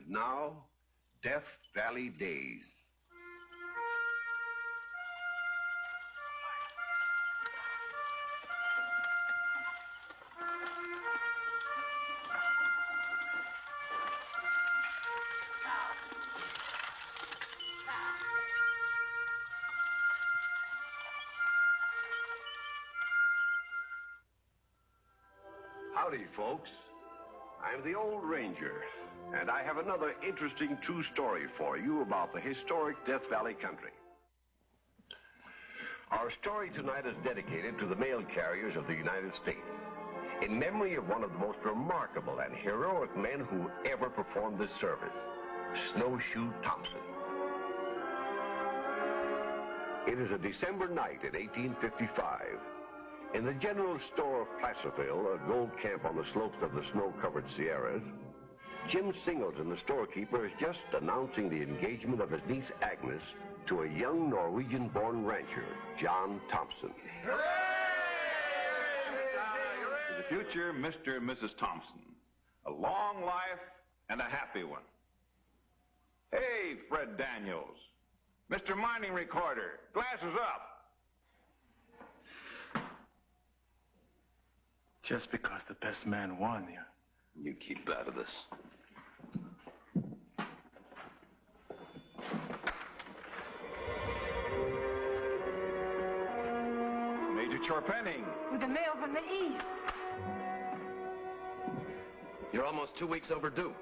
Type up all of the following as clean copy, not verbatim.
now, Death Valley Days. Howdy, folks. I'm the old ranger, and I have another interesting true story for you about the historic Death Valley country. Our story tonight is dedicated to the mail carriers of the United States, in memory of one of the most remarkable and heroic men who ever performed this service, Snowshoe Thompson. It is a December night in 1855. In the general store of Placerville, a gold camp on the slopes of the snow-covered Sierras, Jim Singleton, the storekeeper, is just announcing the engagement of his niece Agnes to a young Norwegian-born rancher, John Thompson. For the future, Mr. and Mrs. Thompson. A long life and a happy one. Hey, Fred Daniels. Mr. Mining Recorder, glasses up. Just because the best man won, You keep out of this. Major Chorpenning. With the mail from the east. You're almost 2 weeks overdue.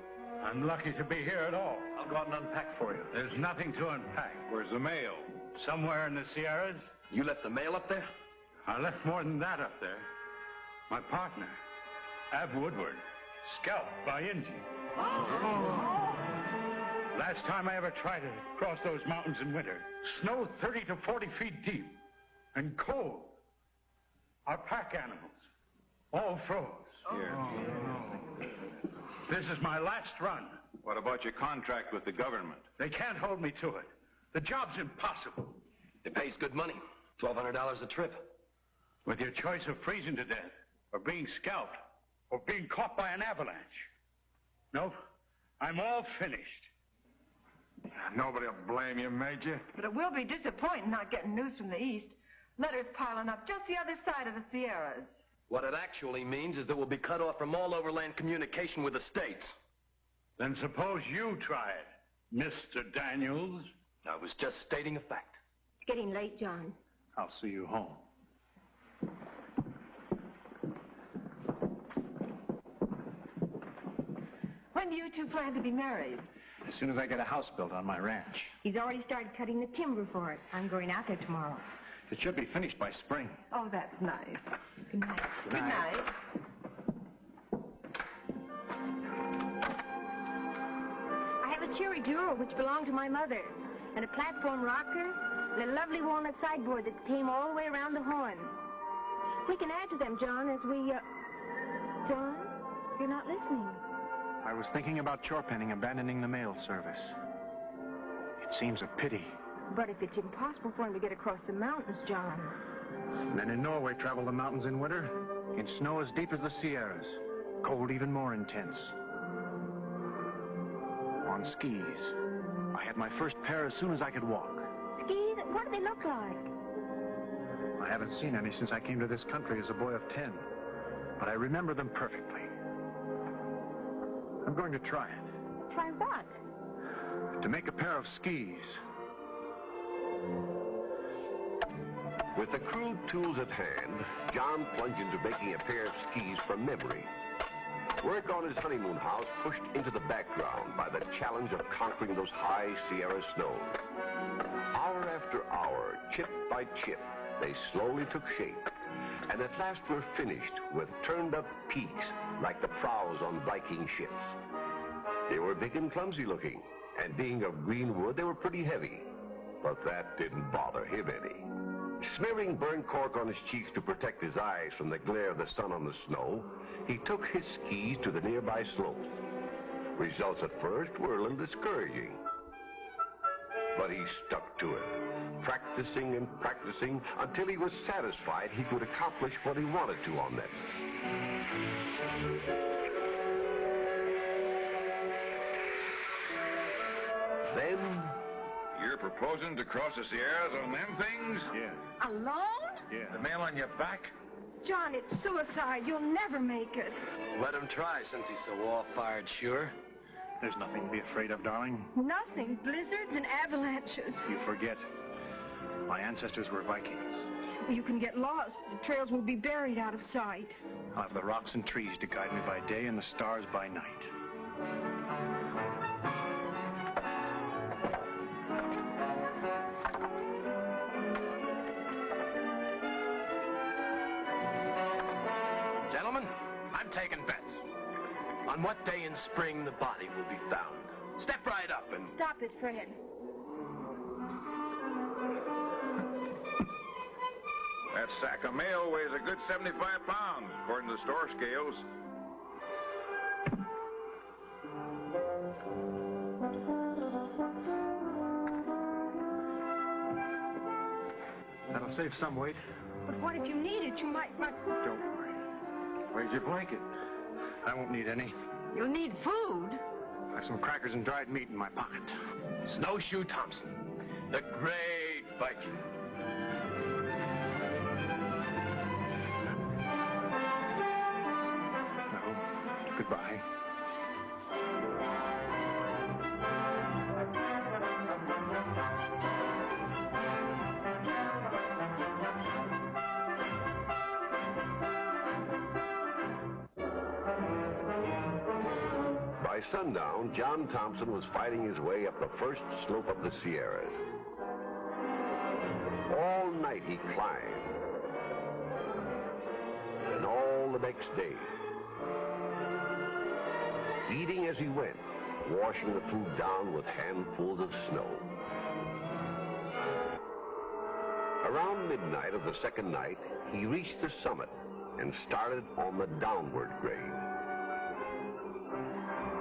I'm lucky to be here at all. I'll go out and unpack for you. There's nothing to unpack. Where's the mail? Somewhere in the Sierras. You left the mail up there? I left more than that up there. My partner, Ab Woodward, scalped by Indians. Last time I ever tried to cross those mountains in winter, snow 30 to 40 feet deep and cold. Our pack animals all froze. Here. This is my last run. What about your contract with the government? They can't hold me to it. The job's impossible. It pays good money, $1,200 a trip. With your choice of freezing to death, or being scalped, or being caught by an avalanche. Nope, I'm all finished. Nobody will blame you, Major. But it will be disappointing not getting news from the east. Letters piling up just the other side of the Sierras. What it actually means is that we'll be cut off from all overland communication with the States. Then suppose you try it, Mr. Daniels. I was just stating a fact. It's getting late, John. I'll see you home. When do you two plan to be married? As soon as I get a house built on my ranch. He's already started cutting the timber for it. I'm going out there tomorrow. It should be finished by spring. Oh, that's nice. Good night. Good night. I have a cherry bureau which belonged to my mother, and a platform rocker, and a lovely walnut sideboard that came all the way around the horn. We can add to them, John, as we, John, you're not listening. I was thinking about Chorpenning abandoning the mail service. It seems a pity. But if it's impossible for him to get across the mountains, John. Men in Norway travel the mountains in winter, in snow as deep as the Sierras, cold even more intense. On skis. I had my first pair as soon as I could walk. Skis? What do they look like? I haven't seen any since I came to this country as a boy of 10, but I remember them perfectly. I'm going to try it. Try what? To make a pair of skis. With the crude tools at hand, John plunged into making a pair of skis from memory. Work on his honeymoon house pushed into the background by the challenge of conquering those high Sierra snows. Hour after hour, chip by chip, they slowly took shape, and at last were finished with turned-up peaks like the prows on Viking ships. They were big and clumsy looking, and being of green wood, they were pretty heavy. But that didn't bother him any. Smearing burnt cork on his cheeks to protect his eyes from the glare of the sun on the snow, he took his skis to the nearby slopes. Results at first were a little discouraging. But he stuck to it, practicing and practicing until he was satisfied he could accomplish what he wanted to on them. Then, You're proposing to cross the Sierras on them things? Yeah. Alone? Yeah. The mail on your back? John, it's suicide. You'll never make it. Let him try since he's so all-fired sure. There's nothing to be afraid of, darling. Nothing. Blizzards and avalanches. You forget. My ancestors were Vikings. You can get lost. The trails will be buried out of sight. I'll have the rocks and trees to guide me by day and the stars by night. Gentlemen, I'm taking bets. On what day in spring the body will be found. Step right up and... Stop it, Fred. That sack of mail weighs a good 75 pounds, according to the store scales. That'll save some weight. But what if you need it? You might... Don't worry. Where's your blanket? I won't need any. You'll need food. I have some crackers and dried meat in my pocket. Snowshoe Thompson, the great Viking. Well, goodbye. by sundown, John Thompson was fighting his way up the first slope of the Sierras. All night he climbed, and all the next day. Eating as he went, washing the food down with handfuls of snow. Around midnight of the second night, he reached the summit and started on the downward grade.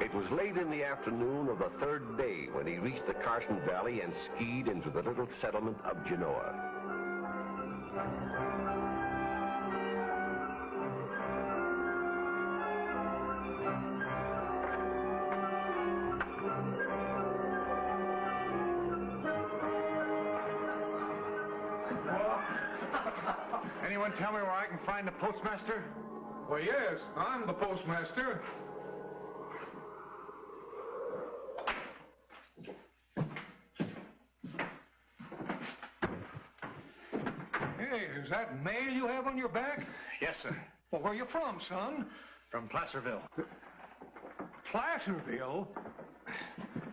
It was late in the afternoon of the third day when he reached the Carson Valley and skied into the little settlement of Genoa. Anyone tell me where I can find the postmaster? Well, yes, I'm the postmaster. Hey, is that mail you have on your back? Yes, sir. Well, where you from, son? From Placerville. Placerville?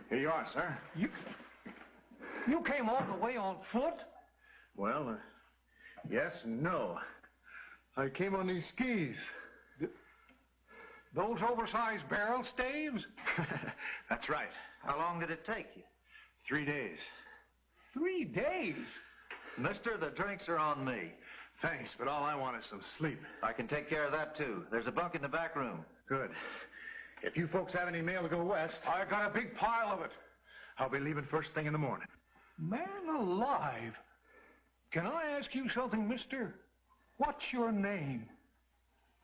Here you are, sir. You came all the way on foot? Well, yes and no. I came on these skis. Those oversized barrel staves? That's right. How long did it take you? 3 days. 3 days? Mister, the drinks are on me. Thanks, but all I want is some sleep. I can take care of that, too. There's a bunk in the back room. Good. If you folks have any mail to go west, I got a big pile of it. I'll be leaving first thing in the morning. Man alive. Can I ask you something, mister? What's your name?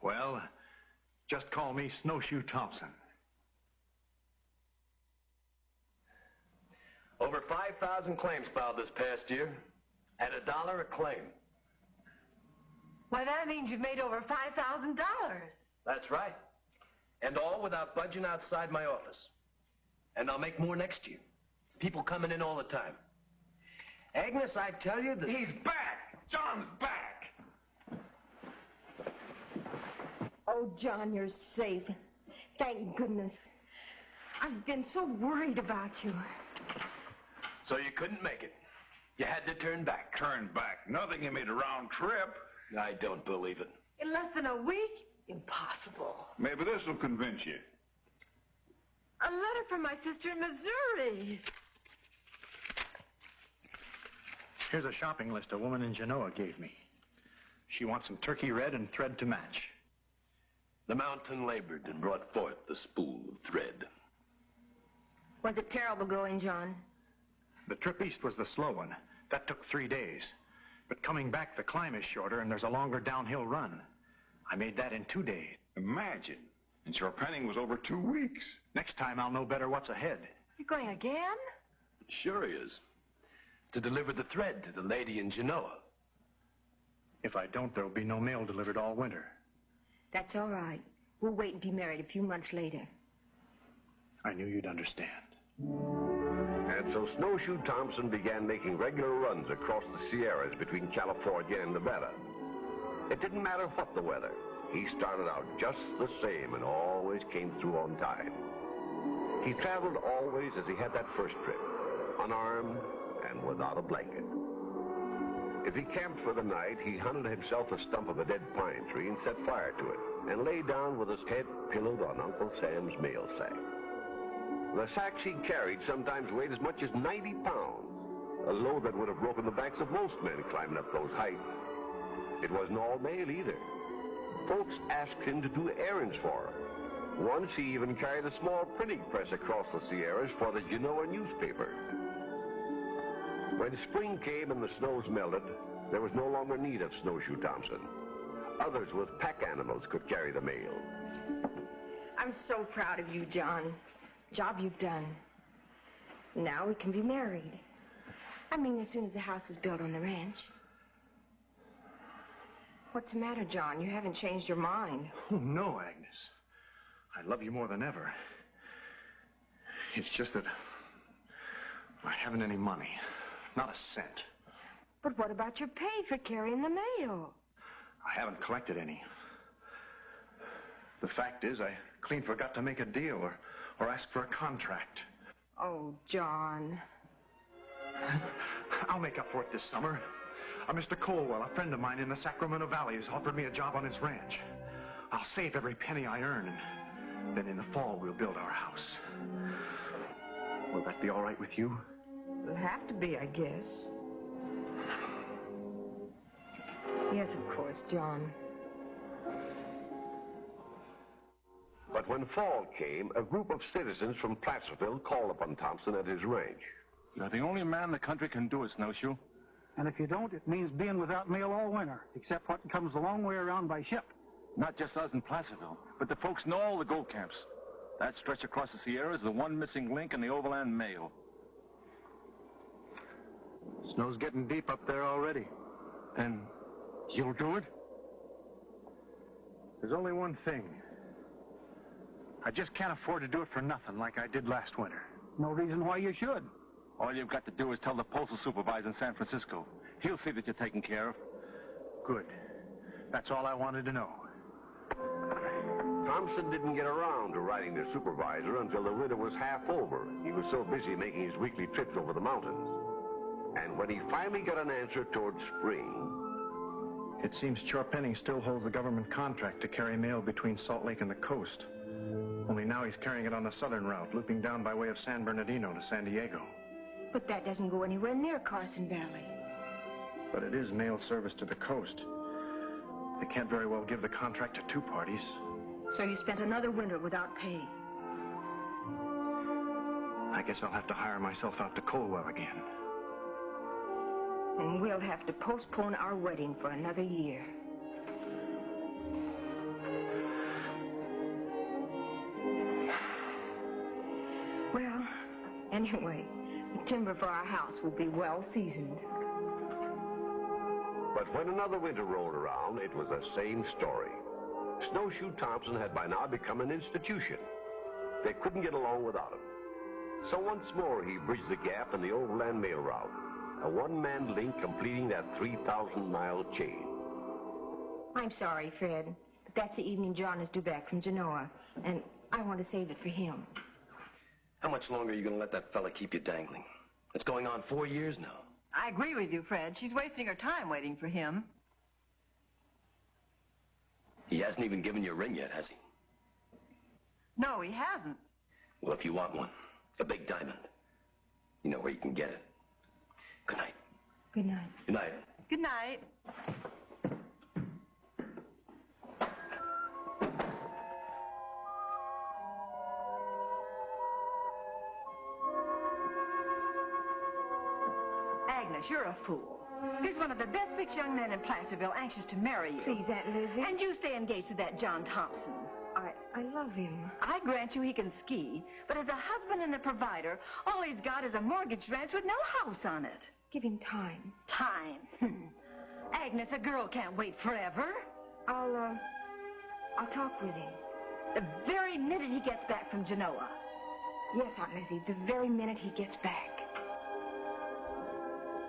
Well, just call me Snowshoe Thompson. Over 5,000 claims filed this past year, at $1 a claim. Why, that means you've made over $5,000. That's right. And all without budging outside my office. And I'll make more next year. People coming in all the time. Agnes, I tell you that... He's back! John's back! Oh, John, you're safe. Thank goodness. I've been so worried about you. So you couldn't make it. You had to turn back. Turn back. Nothing, you made a round trip. I don't believe it. In less than a week? Impossible. Maybe this will convince you. A letter from my sister in Missouri. Here's a shopping list a woman in Genoa gave me. She wants some turkey red and thread to match. The mountain labored and brought forth the spool of thread. Was it terrible going, John? The trip east was the slow one. That took 3 days. But coming back, the climb is shorter and there's a longer downhill run. I made that in 2 days. Imagine. And your planning was over 2 weeks. Next time, I'll know better what's ahead. You're going again? Sure he is. To deliver the thread to the lady in Genoa. If I don't, there'll be no mail delivered all winter. That's all right. We'll wait and be married a few months later. I knew you'd understand. And so Snowshoe Thompson began making regular runs across the Sierras between California and Nevada. It didn't matter what the weather. He started out just the same and always came through on time. He traveled always as he had that first trip, unarmed and without a blanket. If he camped for the night, he hunted himself a stump of a dead pine tree and set fire to it, and lay down with his head pillowed on Uncle Sam's mail sack. The sacks he carried sometimes weighed as much as 90 pounds, a load that would have broken the backs of most men climbing up those heights. It wasn't all mail either. Folks asked him to do errands for them. Once he even carried a small printing press across the Sierras for the Genoa newspaper. When spring came and the snows melted, there was no longer need of Snowshoe Thompson. Others with pack animals could carry the mail. I'm so proud of you, John. Job you've done. Now we can be married. I mean, as soon as the house is built on the ranch. What's the matter, John? You haven't changed your mind. Oh, no, Agnes. I love you more than ever. It's just that I haven't any money. Not a cent. But what about your pay for carrying the mail? I haven't collected any. The fact is, I clean forgot to make a deal or ask for a contract. Oh, John. I'll make up for it this summer. Mr. Colwell, a friend of mine in the Sacramento Valley, has offered me a job on his ranch. I'll save every penny I earn, and then in the fall we'll build our house. Will that be all right with you? It'll have to be, I guess. Yes, of course, John. But when fall came, a group of citizens from Placerville called upon Thompson at his ranch. You're the only man the country can do it, Snowshoe. And if you don't, it means being without mail all winter, except what comes a long way around by ship. Not just us in Placerville, but the folks know all the gold camps. That stretch across the Sierra is the one missing link in the overland mail. Snow's getting deep up there already. Then you'll do it? There's only one thing. I just can't afford to do it for nothing like I did last winter. No reason why you should. All you've got to do is tell the postal supervisor in San Francisco. He'll see that you're taken care of. Good. That's all I wanted to know. Thompson didn't get around to writing the supervisor until the winter was half over. He was so busy making his weekly trips over the mountains. And when he finally got an answer towards spring... It seems Chorpenning still holds the government contract to carry mail between Salt Lake and the coast. Only now he's carrying it on the southern route, looping down by way of San Bernardino to San Diego. But that doesn't go anywhere near Carson Valley. But it is mail service to the coast. They can't very well give the contract to two parties. So you spent another winter without pay. I guess I'll have to hire myself out to Colwell again. And we'll have to postpone our wedding for another year. Well, anyway, the timber for our house will be well seasoned. But when another winter rolled around, it was the same story. Snowshoe Thompson had by now become an institution. They couldn't get along without him. So once more, he bridged the gap in the overland mail route, a one-man link completing that 3,000-mile chain. I'm sorry, Fred, but that's the evening John is due back from Genoa, and I want to save it for him. How much longer are you going to let that fella keep you dangling? It's going on 4 years now. I agree with you, Fred. She's wasting her time waiting for him. He hasn't even given you a ring yet, has he? No, he hasn't. Well, if you want one, a big diamond, you know where you can get it. Good night. Good night. Good night. Good night. Agnes, you're a fool. Here's one of the best-fixed young men in Placerville anxious to marry you. Please, Aunt Lizzie. And you stay engaged to that John Thompson. I love love him. I grant you he can ski, but as a husband and a provider, all he's got is a mortgaged ranch with no house on it. Give him time. Time? Agnes, a girl can't wait forever. I'll talk with him. The very minute he gets back from Genoa. Yes, Aunt Lizzie, the very minute he gets back.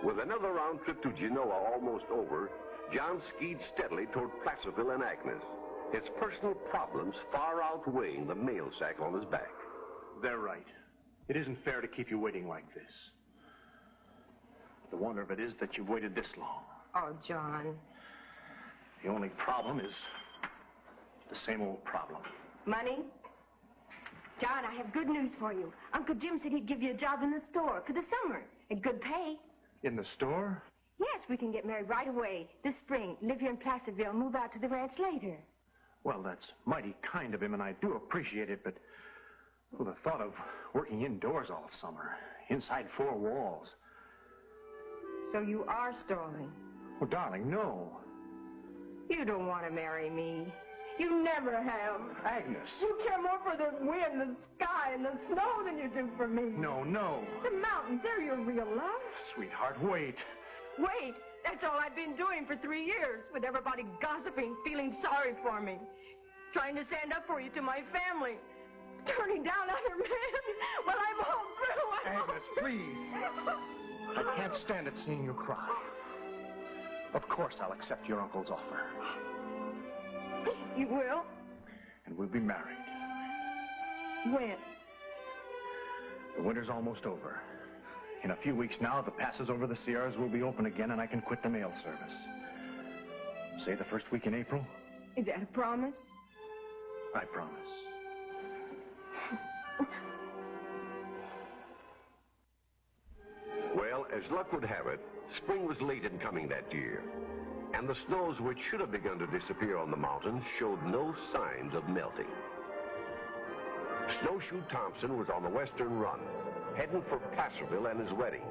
With another round trip to Genoa almost over, John skied steadily toward Placerville and Agnes, his personal problems far outweighing the mail sack on his back. They're right. It isn't fair to keep you waiting like this. The wonder of it is that you've waited this long. Oh, John. The only problem is the same old problem. Money? John, I have good news for you. Uncle Jim said he'd give you a job in the store for the summer at good pay. In the store? Yes, we can get married right away this spring. Live here in Placerville, move out to the ranch later. Well, that's mighty kind of him, and I do appreciate it, but well, the thought of working indoors all summer, inside four walls. So you are stalling? Oh, darling, no. You don't want to marry me. You never have. Agnes. You care more for the wind, the sky, and the snow than you do for me. No, no. The mountains, they're your real love. Sweetheart, wait. Wait, that's all I've been doing for 3 years, with everybody gossiping, feeling sorry for me, trying to stand up for you to my family, turning down other men. Well, I'm all through. Agnes, please. I can't stand it seeing you cry. Of course I'll accept your uncle's offer. You will? And we'll be married. When? The winter's almost over. In a few weeks now, the passes over the Sierras will be open again, and I can quit the mail service. Say the first week in April? Is that a promise? I promise. Well, as luck would have it, spring was late in coming that year, and the snows which should have begun to disappear on the mountains showed no signs of melting. Snowshoe Thompson was on the western run, heading for Placerville and his wedding,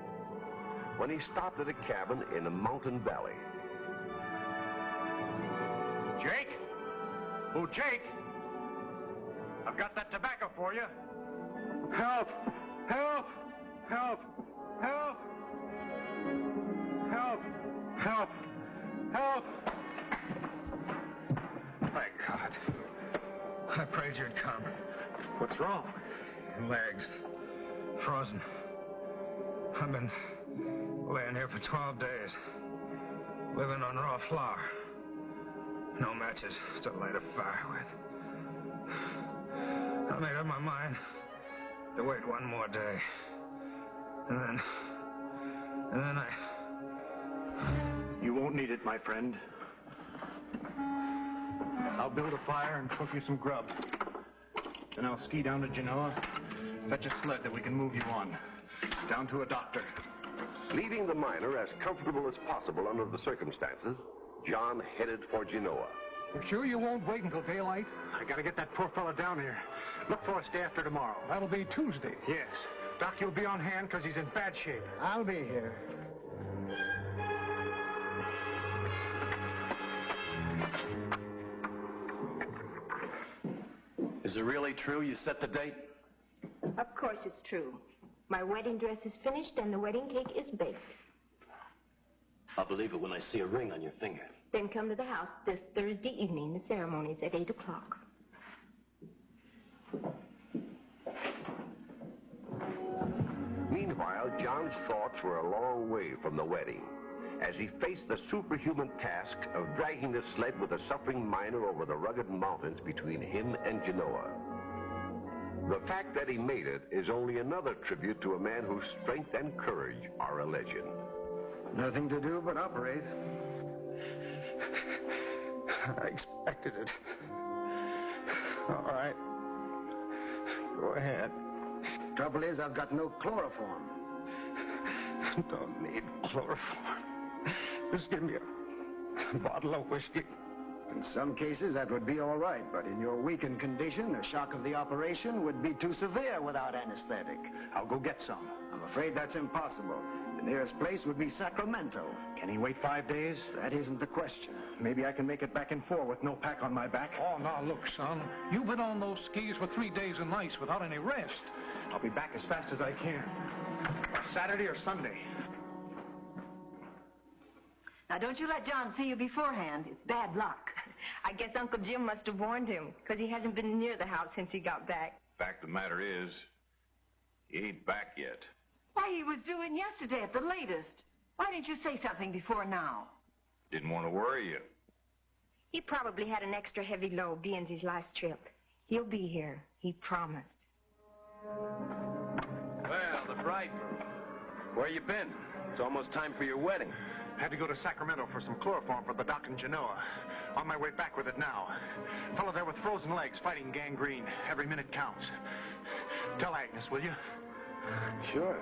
when he stopped at a cabin in a mountain valley. Jake? Oh, Jake! I've got that tobacco for you. Help! Help! Help! Help! Help! Help! Help! Thank God. I prayed you'd come. What's wrong? Legs. Frozen. I've been laying here for 12 days. Living on raw flour. No matches to light a fire with. I made up my mind to wait one more day. And then I... You won't need it, my friend. I'll build a fire and cook you some grub. Then I'll ski down to Genoa, fetch a sled that we can move you on. Down to a doctor. Leaving the miner as comfortable as possible under the circumstances, John headed for Genoa. You're sure you won't wait until daylight? I gotta get that poor fella down here. Look for us day after tomorrow. That'll be Tuesday. Yes. Doc, you'll be on hand because he's in bad shape. I'll be here. Is it really true you set the date? Of course it's true. My wedding dress is finished and the wedding cake is baked. I'll believe it when I see a ring on your finger. Then come to the house this Thursday evening. The ceremony is at 8 o'clock. Meanwhile, John's thoughts were a long way from the wedding, as he faced the superhuman task of dragging the sled with the suffering miner over the rugged mountains between him and Genoa. The fact that he made it is only another tribute to a man whose strength and courage are a legend. Nothing to do but operate. I expected it. All right. Go ahead. Trouble is, I've got no chloroform. Don't need chloroform. Just give me a bottle of whiskey. In some cases, that would be all right, but in your weakened condition, the shock of the operation would be too severe without anesthetic. I'll go get some. I'm afraid that's impossible. The nearest place would be Sacramento. Can he wait 5 days? That isn't the question. Maybe I can make it back and forth with no pack on my back. Oh, now look, son. You've been on those skis for 3 days and nights without any rest. I'll be back as fast as I can. Saturday or Sunday. Now, don't you let John see you beforehand. It's bad luck. I guess Uncle Jim must have warned him, because he hasn't been near the house since he got back. Fact of the matter is, he ain't back yet. Why, he was due in yesterday at the latest. Why didn't you say something before now? Didn't want to worry you. He probably had an extra heavy load, being his last trip. He'll be here. He promised. Well, the bridegroom. Where you been? It's almost time for your wedding. Had to go to Sacramento for some chloroform for the doc in Genoa. On my way back with it now. Fellow there with frozen legs fighting gangrene. Every minute counts. Tell Agnes, will you? Sure.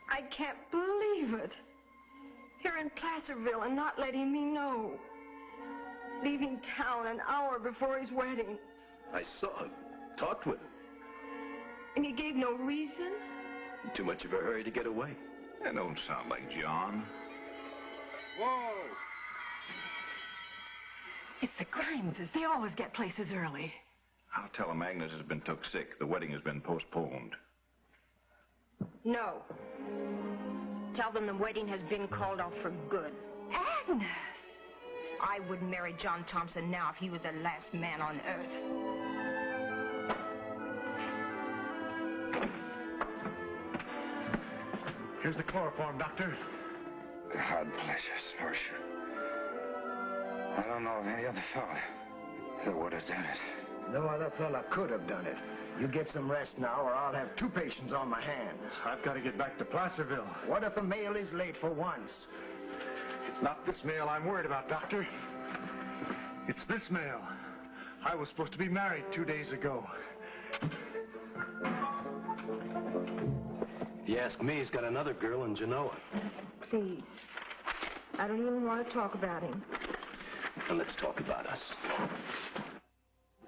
I can't believe it. Here in Placerville and not letting me know. Leaving town an hour before his wedding. I saw him. Talked with him. And he gave no reason? Too much of a hurry to get away. That don't sound like John. Whoa! It's the Grimeses. They always get places early. I'll tell him Agnes has been took sick. The wedding has been postponed. No. Tell them the wedding has been called off for good. Agnes! I wouldn't marry John Thompson now if he was the last man on earth. Here's the chloroform, Doctor. God bless you, Snowshoe. I don't know of any other fella that would have done it. No other fella could have done it. You get some rest now, or I'll have 2 patients on my hands. I've got to get back to Placerville. What if the mail is late for once? It's not this mail I'm worried about, Doctor. It's this mail. I was supposed to be married 2 days ago. If you ask me, he's got another girl in Genoa. Please. I don't even want to talk about him. And let's talk about us.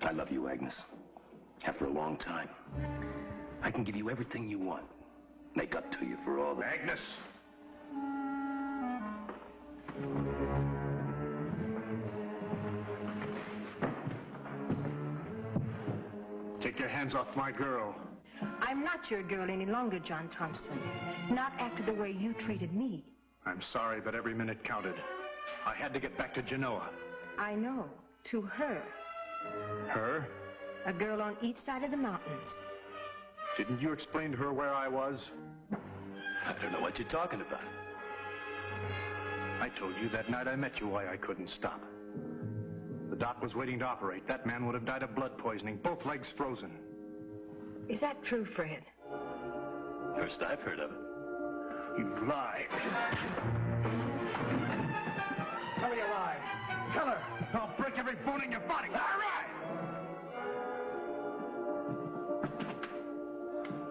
I love you, Agnes. Have for a long time. I can give you everything you want. Make up to you for all the... Agnes! Take your hands off my girl. I'm not your girl any longer, John Thompson. Not after the way you treated me. I'm sorry, but every minute counted. I had to get back to Genoa. I know. To her. Her? A girl on each side of the mountains. Didn't you explain to her where I was? I don't know what you're talking about. I told you that night I met you why I couldn't stop. The doc was waiting to operate. That man would have died of blood poisoning, both legs frozen. Is that true, Fred? First I've heard of it. You lie. Tell her you lie. Tell her. I'll break every bone in your body. All right.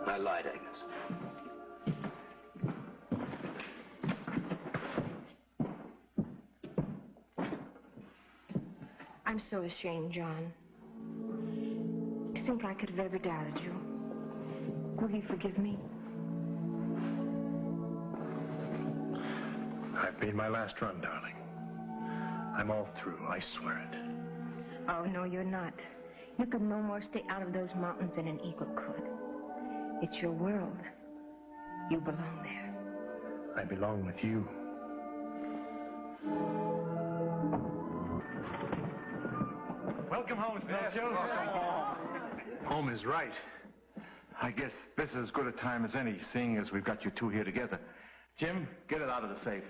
I lied, Agnes. I'm so ashamed, John. To think I could have ever doubted you. Will you forgive me? I've made my last run, darling. I'm all through, I swear it. Oh, no, you're not. You could no more stay out of those mountains than an eagle could. It's your world. You belong there. I belong with you. Welcome home, Snowshoe. Welcome home. Home is right. I guess this is as good a time as any, seeing as we've got you 2 here together. Jim, get it out of the safe.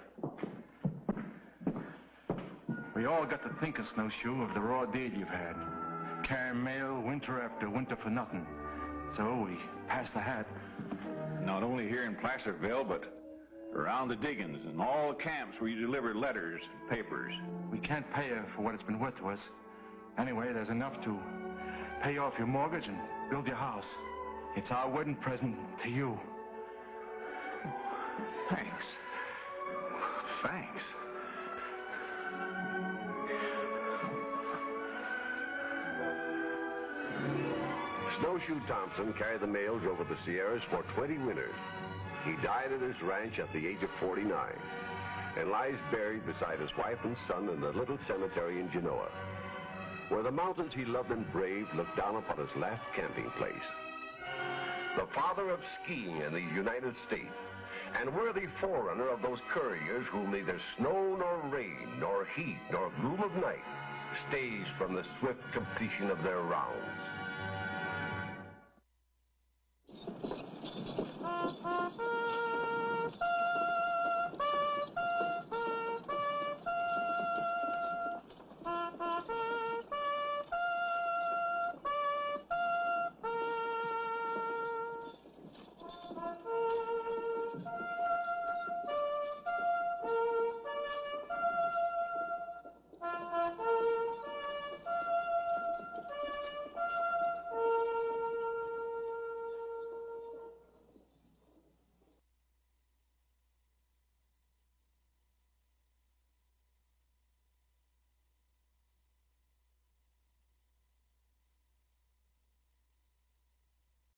We all got to think of Snowshoe, of the raw deed you've had. Carrying mail winter after winter for nothing. So we passed the hat. Not only here in Placerville, but around the diggings and all the camps where you deliver letters and papers. We can't pay you for what it's been worth to us. Anyway, there's enough to pay off your mortgage and build your house. It's our wedding present to you. Thanks. Thanks. Snowshoe Thompson carried the mails over the Sierras for 20 winters. He died at his ranch at the age of 49 and lies buried beside his wife and son in the little cemetery in Genoa, where the mountains he loved and braved look down upon his last camping place. The father of skiing in the United States, and worthy forerunner of those couriers whom neither snow nor rain, nor heat, nor gloom of night stays from the swift completion of their rounds.